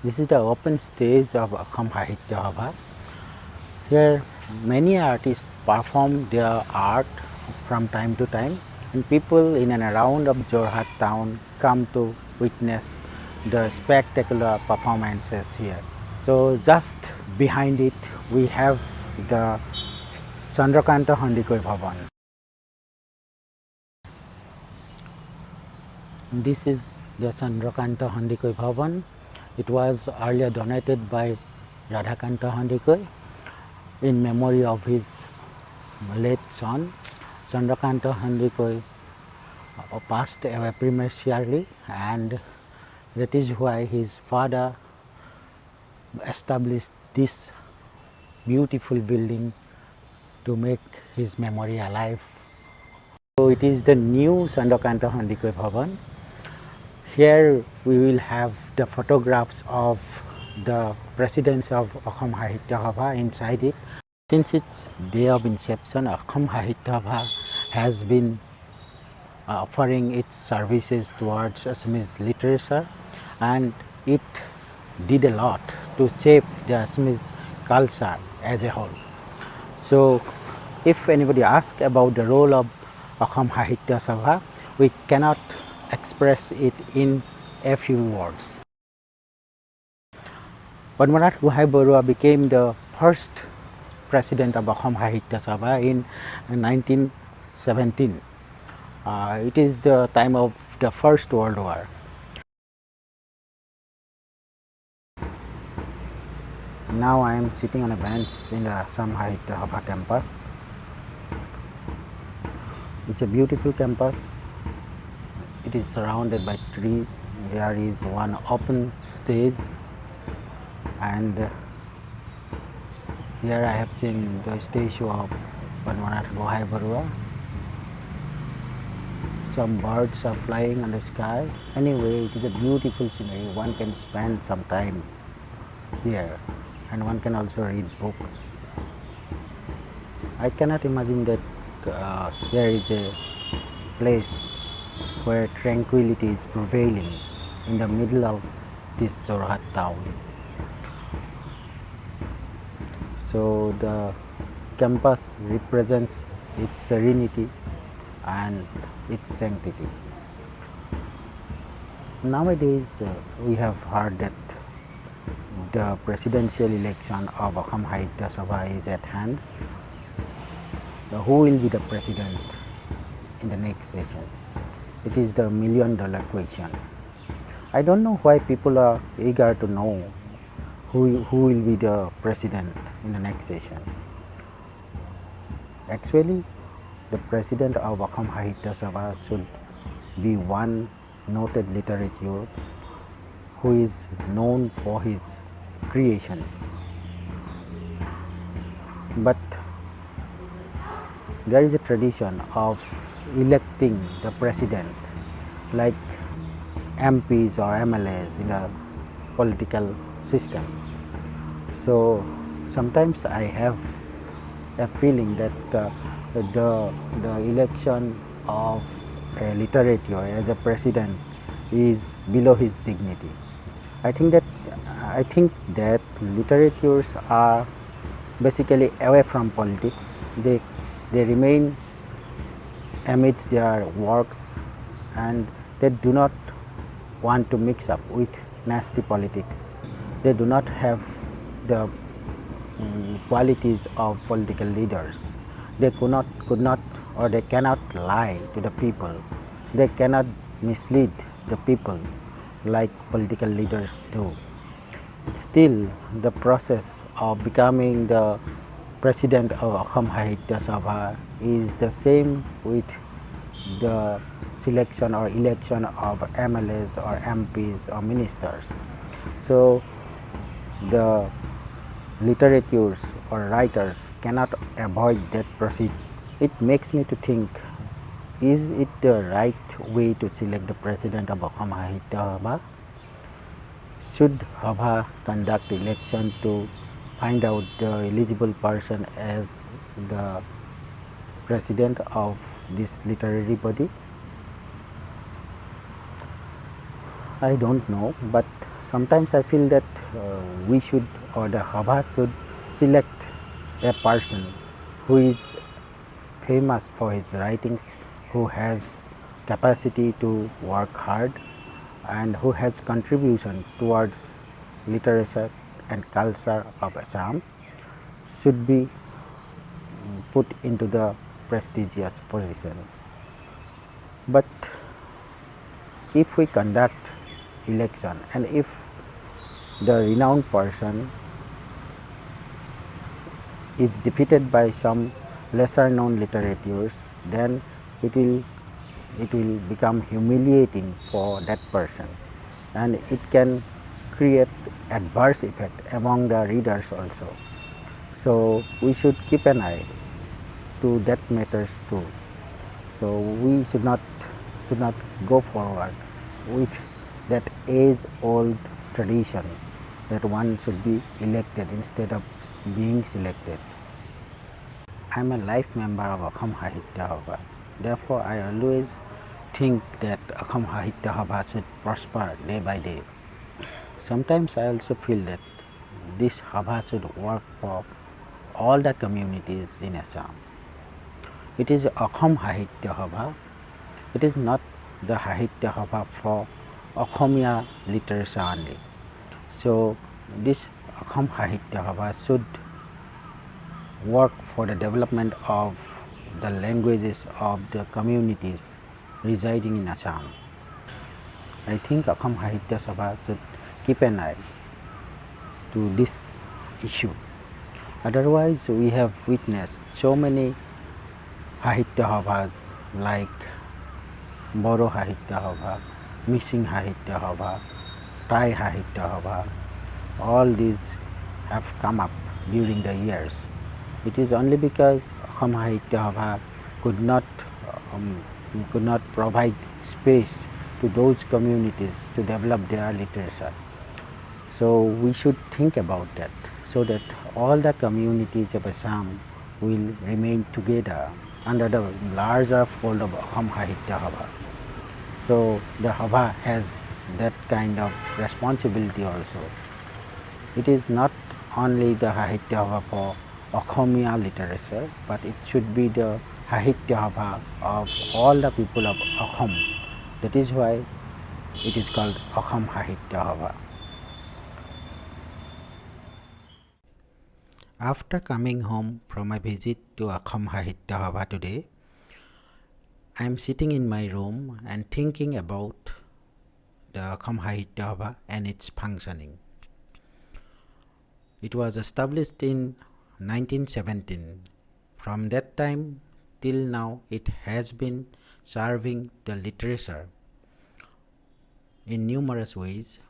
This is the open stage of Asom Sahitya Sabha. Here many artists perform their art from time to time, and people in and around of Jorhat town come to witness the spectacular performances here. So just behind it we have the Chandrakanta Handikoi Bhavan. This is the Chandrakanta Handikoi Bhavan. It was earlier donated by Radhakanta Handikoi in memory of his late son. Chandrakanta Handikoi passed away prematurely, and that is why his father established this beautiful building to make his memory alive. So it is the new Chandrakanta Handikoi Bhavan. Here we will have the photographs of the presidents of Asom Sahitya Sabha inside it. Since its day of inception, Asom Sahitya Sabha has been offering its services towards Assamese literature, and it did a lot to shape the Assamese culture as a whole. So if anybody asks about the role of Asom Sahitya Sabha, we cannot express it in a few words. Padmanath Gohai Barua became the first president of Asom Sahitya Sabha in 1917. It is the time of the First World War. Now I am sitting on a bench in the Asom Sahitya Sabha campus. It's a beautiful campus. It is surrounded by trees. There is one open stage, and here I have seen the statue of Padmanath Gohai Barua. Some birds are flying on the sky. Anyway, it is a beautiful scenery. One can spend some time here, and one can also read books. I cannot imagine that there is a place where tranquility is prevailing in the middle of this Jorhat town. So the campus represents its serenity and its sanctity. Nowadays we have heard that the presidential election of Asom Sahitya Sabha is at hand. Who will be the president in the next session? It is the $1,000,000 question. I don't know why people are eager to know who will be the president in the next session. Actually, the president of Asom Sahitya Sabha should be one noted literature who is known for his creations. But there is a tradition of electing the president like MPs or MLAs in a political system. So sometimes I have a feeling that the election of a literature as a president is below his dignity. I think that literatures are basically away from politics. They remain amidst their works, and they do not want to mix up with nasty politics. They do not have the qualities of political leaders. They could not or they cannot lie to the people. They cannot mislead the people like political leaders do. Still, the process of becoming the president of Asom Sahitya Sabha is the same with the selection or election of MLAs or MPs or ministers. So the literatures or writers cannot avoid that procedure. It makes me to think, is it the right way to select the president of Asom Sahitya Sabha? Should Sabha conduct election to find out the eligible person as the president of this literary body? I don't know, but sometimes I feel that we should, or the Sabha should select a person who is famous for his writings, who has capacity to work hard, and who has contribution towards literature and culture of Assam, should be put into the prestigious position. But if we conduct election and if the renowned person is defeated by some lesser known literatures, then it will become humiliating for that person, and it can create adverse effect among the readers also. So we should keep an eye to that matters too. So we should not go forward with that age-old tradition that one should be elected instead of being selected. I am a life member of Asom Sahitya Sabha. Therefore, I always think that Asom Sahitya Sabha should prosper day by day. Sometimes I also feel that this Sabha should work for all the communities in Assam. It is Asom Sahitya Sabha. It is not the Sahitya Sabha for Assamese literature only. So this Asom Sahitya Sabha should work for the development of the languages of the communities residing in Assam. I think Asom Sahitya Sabha should keep an eye to this issue. Otherwise, we have witnessed so many Sahitya Sabhas like Bodo Sahitya Sabha, Missing Sahitya Sabha, Thai Sahitya Sabha. All these have come up during the years. It is only because Asom Sahitya Sabha could not provide space to those communities to develop their literature. So we should think about that, so that all the communities of Assam will remain together under the larger fold of Asom Sahitya Sabha. So the Sabha has that kind of responsibility also. It is not only the Sahitya Sabha for Assamese literature, but it should be the Sahitya Sabha of all the people of Assam. That is why it is called Asom Sahitya Sabha. After coming home from my visit to Asom Sahitya Sabha today, I am sitting in my room and thinking about the Asom Sahitya Sabha and its functioning. It was established in 1917. From that time till now, it has been serving the literature in numerous ways.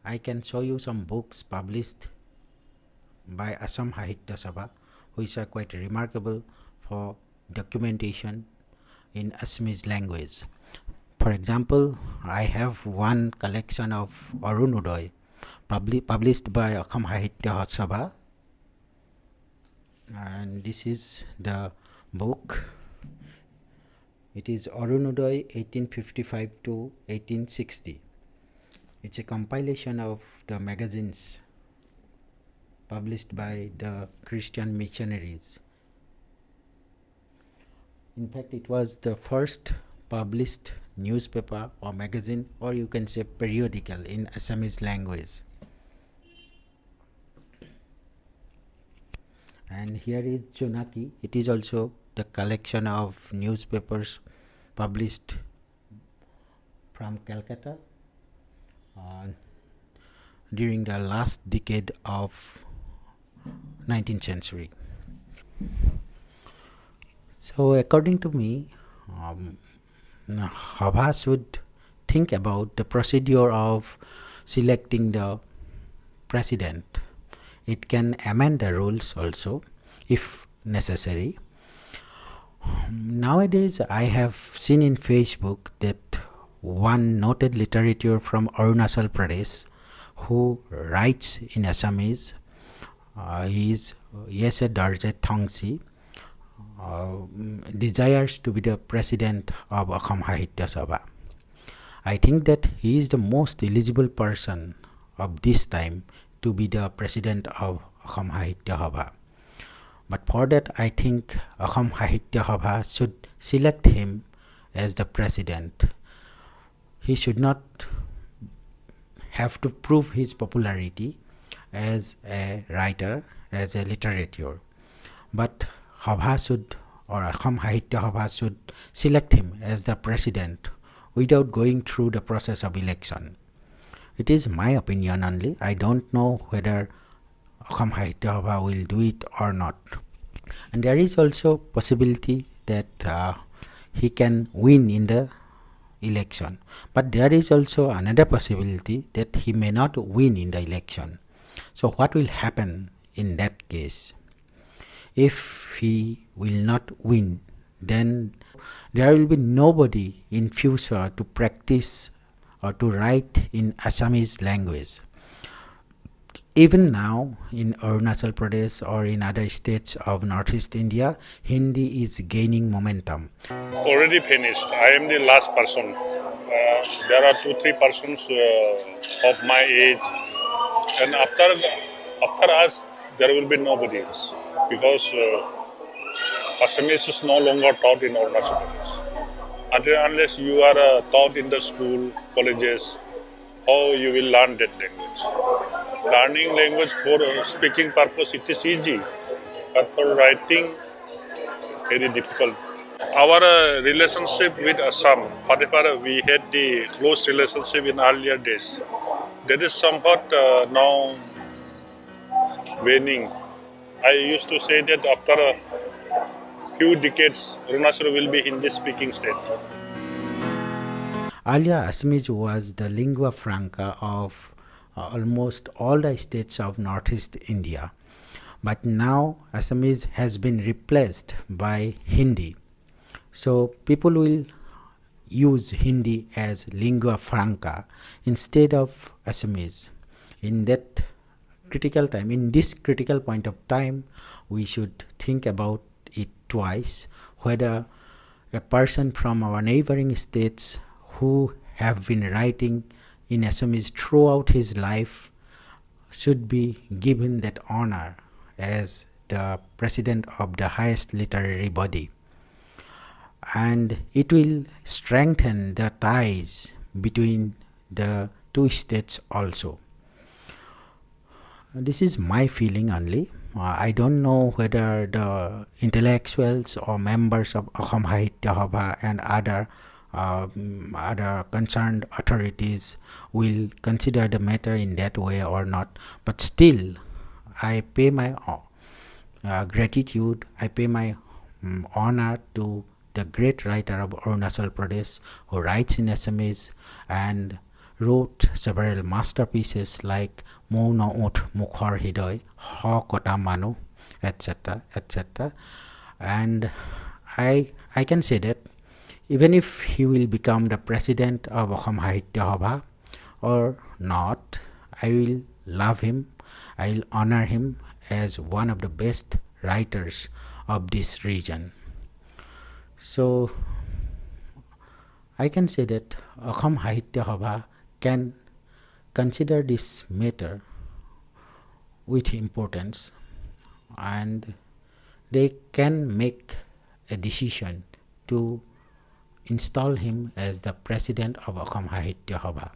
I can show you some books published by Asom Sahitya Sabha, which are quite remarkable for documentation in Assamese language. For example, I have one collection of Arunodoy published by Asom Sahitya Sabha, and this is the book. It is Arunodoy 1855 to 1860. It's a compilation of the magazines published by the Christian missionaries. In fact, it was the first published newspaper or magazine, or you can say periodical, in Assamese language. And here is Jonaki. It is also the collection of newspapers published from Calcutta during the last decade of 19th century. So according to me, Sabha should think about the procedure of selecting the president. It can amend the rules also if necessary. Nowadays, I have seen in Facebook that one noted literature from Arunachal Pradesh who writes in Assamese, he is Yese Darje Thongsi, desires to be the president of Asom Sahitya Sabha. I think that he is the most eligible person of this time to be the president of Asom Sahitya Sabha. But for that, I think Asom Sahitya Sabha should select him as the president. He should not have to prove his popularity as a writer, as a literature, but Sabha should, or Asom Sahitya Sabha should select him as the president without going through the process of election. It is my opinion only. I don't know whether Asom Sahitya Sabha will do it or not. And there is also possibility that he can win in the election. But there is also another possibility that he may not win in the election. So what will happen in that case? If he will not win, then there will be nobody in future to practice or to write in Assamese language. Even now in Arunachal Pradesh or in other states of Northeast India, Hindi is gaining momentum. Already finished. I am the last person. There are 2-3 persons of my age, and after us there will be nobody else, because Assamese is no longer taught in Arunachal Pradesh. Unless you are taught in the school, colleges, how you will learn that language. Learning language for speaking purpose, it is easy, but for writing, very difficult. Our relationship with Assam, whatever we had the close relationship in earlier days, that is somewhat now waning. I used to say that after a few decades, Arunachal will be Hindi-speaking state. Earlier, Assamese was the lingua franca of almost all the states of Northeast India. But now, Assamese has been replaced by Hindi. So, people will use Hindi as lingua franca instead of Assamese. In that critical time, in this critical point of time, we should think about it twice, whether a person from our neighboring states who have been writing in Assamese throughout his life should be given that honor as the president of the highest literary body. And it will strengthen the ties between the two states also. This is my feeling only. I don't know whether the intellectuals or members of Asom Sahitya Sabha and other concerned authorities will consider the matter in that way or not. But still, I pay my gratitude, I pay my honor to the great writer of Arunachal Pradesh who writes in Assamese and wrote several masterpieces like Mouna Ot Mukhar Hidoy, Ho Kota Manu, etc., etc. And I can say that even if he will become the president of Asom Sahitya Sabha or not, I will love him, I will honor him as one of the best writers of this region. So, I can say that Asom Sahitya Sabha can consider this matter with importance, and they can make a decision to install him as the president of Asom Sahitya Sabha.